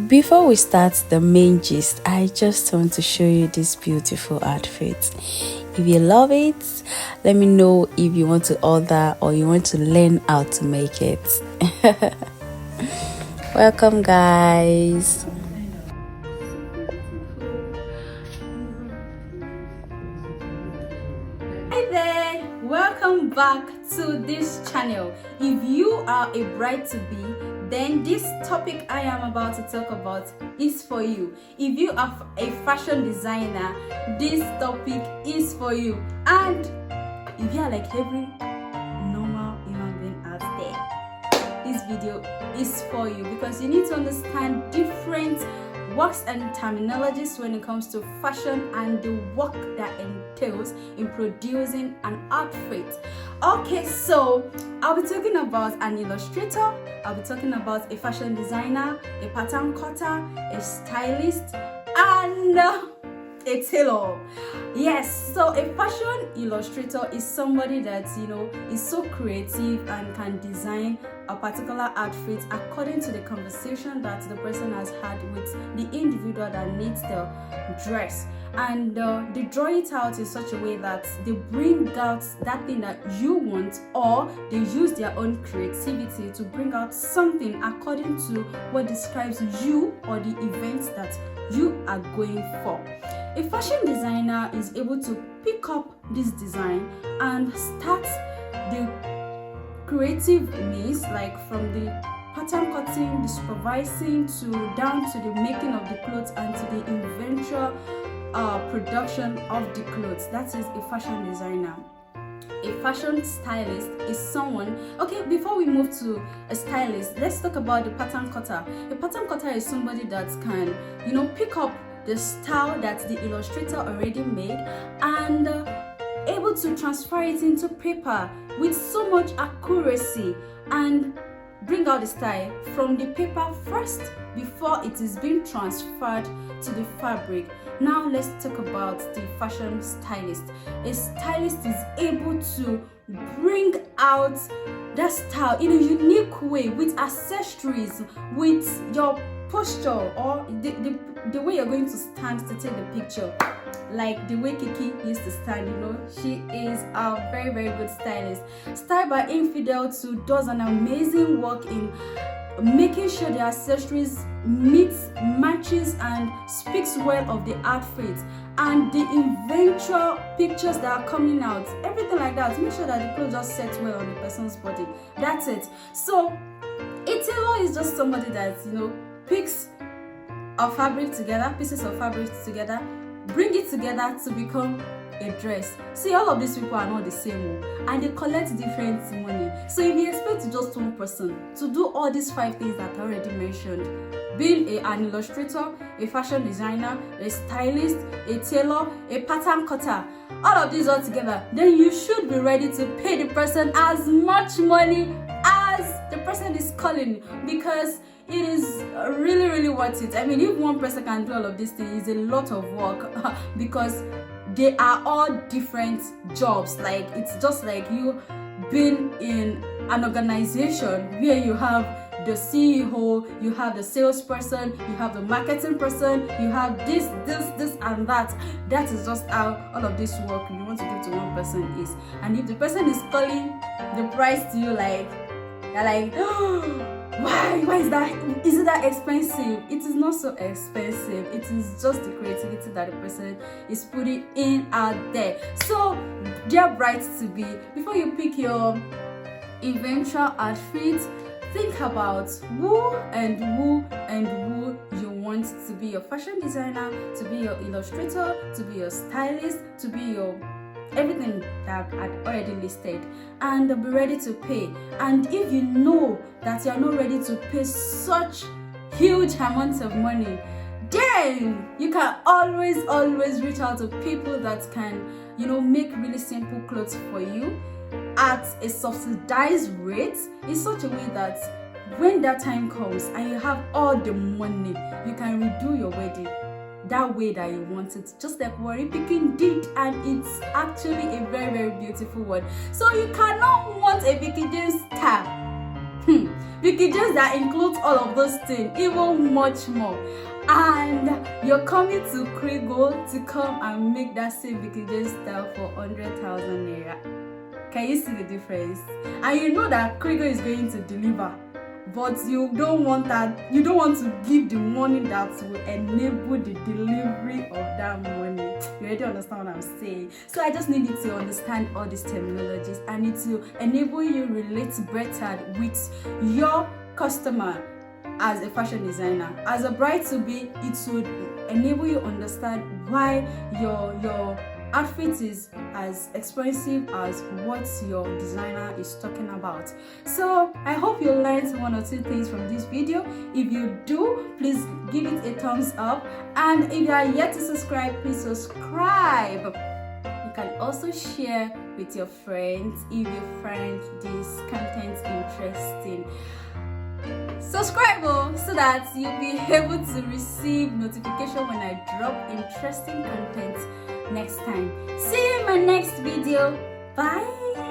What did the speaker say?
Before we start the main gist, I just want to show you this beautiful outfit. If you love it, let me know if you want to order or you want to learn how to make it. Welcome, guys. Hi there, welcome back to this channel. If you are a bride to be, then this topic I am about to talk about is for you. If you are a fashion designer, this topic is for you. And if you are like every normal human being out there, this video is for you because you need to understand different words and terminologies when it comes to fashion and the work that entails in producing an outfit. Okay, so I'll be talking about an illustrator, I'll be talking about a fashion designer, a pattern cutter, a stylist, and a tailor. Yes, so a fashion illustrator is somebody that is so creative and can design a particular outfit according to the conversation that the person has had with the individual that needs the dress, and they draw it out in such a way that they bring out that thing that you want, or they use their own creativity to bring out something according to what describes you or the events that you are going for. A fashion designer is able to pick up this design and start the creative means, like from the pattern cutting, the supervising, to down to the making of the clothes and to the eventual production of the clothes. That is a fashion designer. A fashion stylist is someone. Okay, before we move to a stylist, let's talk about the pattern cutter. A pattern cutter is somebody that can pick up the style that the illustrator already made and able to transfer it into paper with so much accuracy and bring out the style from the paper first before it is being transferred to the fabric. Now let's talk about the fashion stylist. A stylist is able to bring out that style in a unique way with accessories, with your posture, or the way you're going to stand to take the picture, like the way Kiki used to stand. She is a very, very good stylist. Style by Infidel too does an amazing work in making sure the accessories meets, matches, and speaks well of the outfit, and the eventual pictures that are coming out, everything like that. Make sure that the clothes just set well on the person's body. That's it. So a tailor is just somebody that picks of fabric together, pieces of fabric together, bring it together to become a dress. See, all of these people are not the same, and they collect different money. So if you expect just one person to do all these 5 things that I already mentioned, being an illustrator, a fashion designer, a stylist, a tailor, a pattern cutter, all of these all together, then you should be ready to pay the person as much money as the person is calling, because it is really, really worth it. I mean, if one person can do all of these things, it's a lot of work because they are all different jobs. Like, it's just like you being in an organization where you have the CEO, you have the salesperson, you have the marketing person, you have this and that. That is just how all of this work you want to give to one person is. And if the person is calling the price to you, like, you're like, oh, why is that? Is it that expensive? It is not so expensive. It is just the creativity that the person is putting in out there. So, dear brides to be, before you pick your eventual outfit, think about who you want to be your fashion designer, to be your illustrator, to be your stylist, to be your everything that I've already listed, and be ready to pay. And if you know that you are not ready to pay such huge amounts of money, then you can always reach out to people that can make really simple clothes for you at a subsidized rate, in such a way that when that time comes and you have all the money, you can redo your wedding that way that you want it, just like Worry Picking did, and it's actually a very, very beautiful one. So you cannot want a Vicky Jeans star Packages that includes all of those things, even much more. And you're coming to Krigo to come and make that same packages style for 100,000 naira. Can you see the difference? And you know that Krigo is going to deliver, but you don't want that. You don't want to give the money that will enable the delivery of that money. You already understand what I'm saying? So I just need you to understand all these terminologies, and it will enable you relate better with your customer. As a fashion designer, as a bride to be, it would enable you understand why your outfit is as expensive as what your designer is talking about. So I hope you learned one or two things from this video. If you do, please give it a thumbs up, and if you are yet to subscribe, please subscribe. You can also share with your friends if you find this content interesting. Subscribe so that you'll be able to receive notification when I drop interesting content next time. See you in my next video. Bye.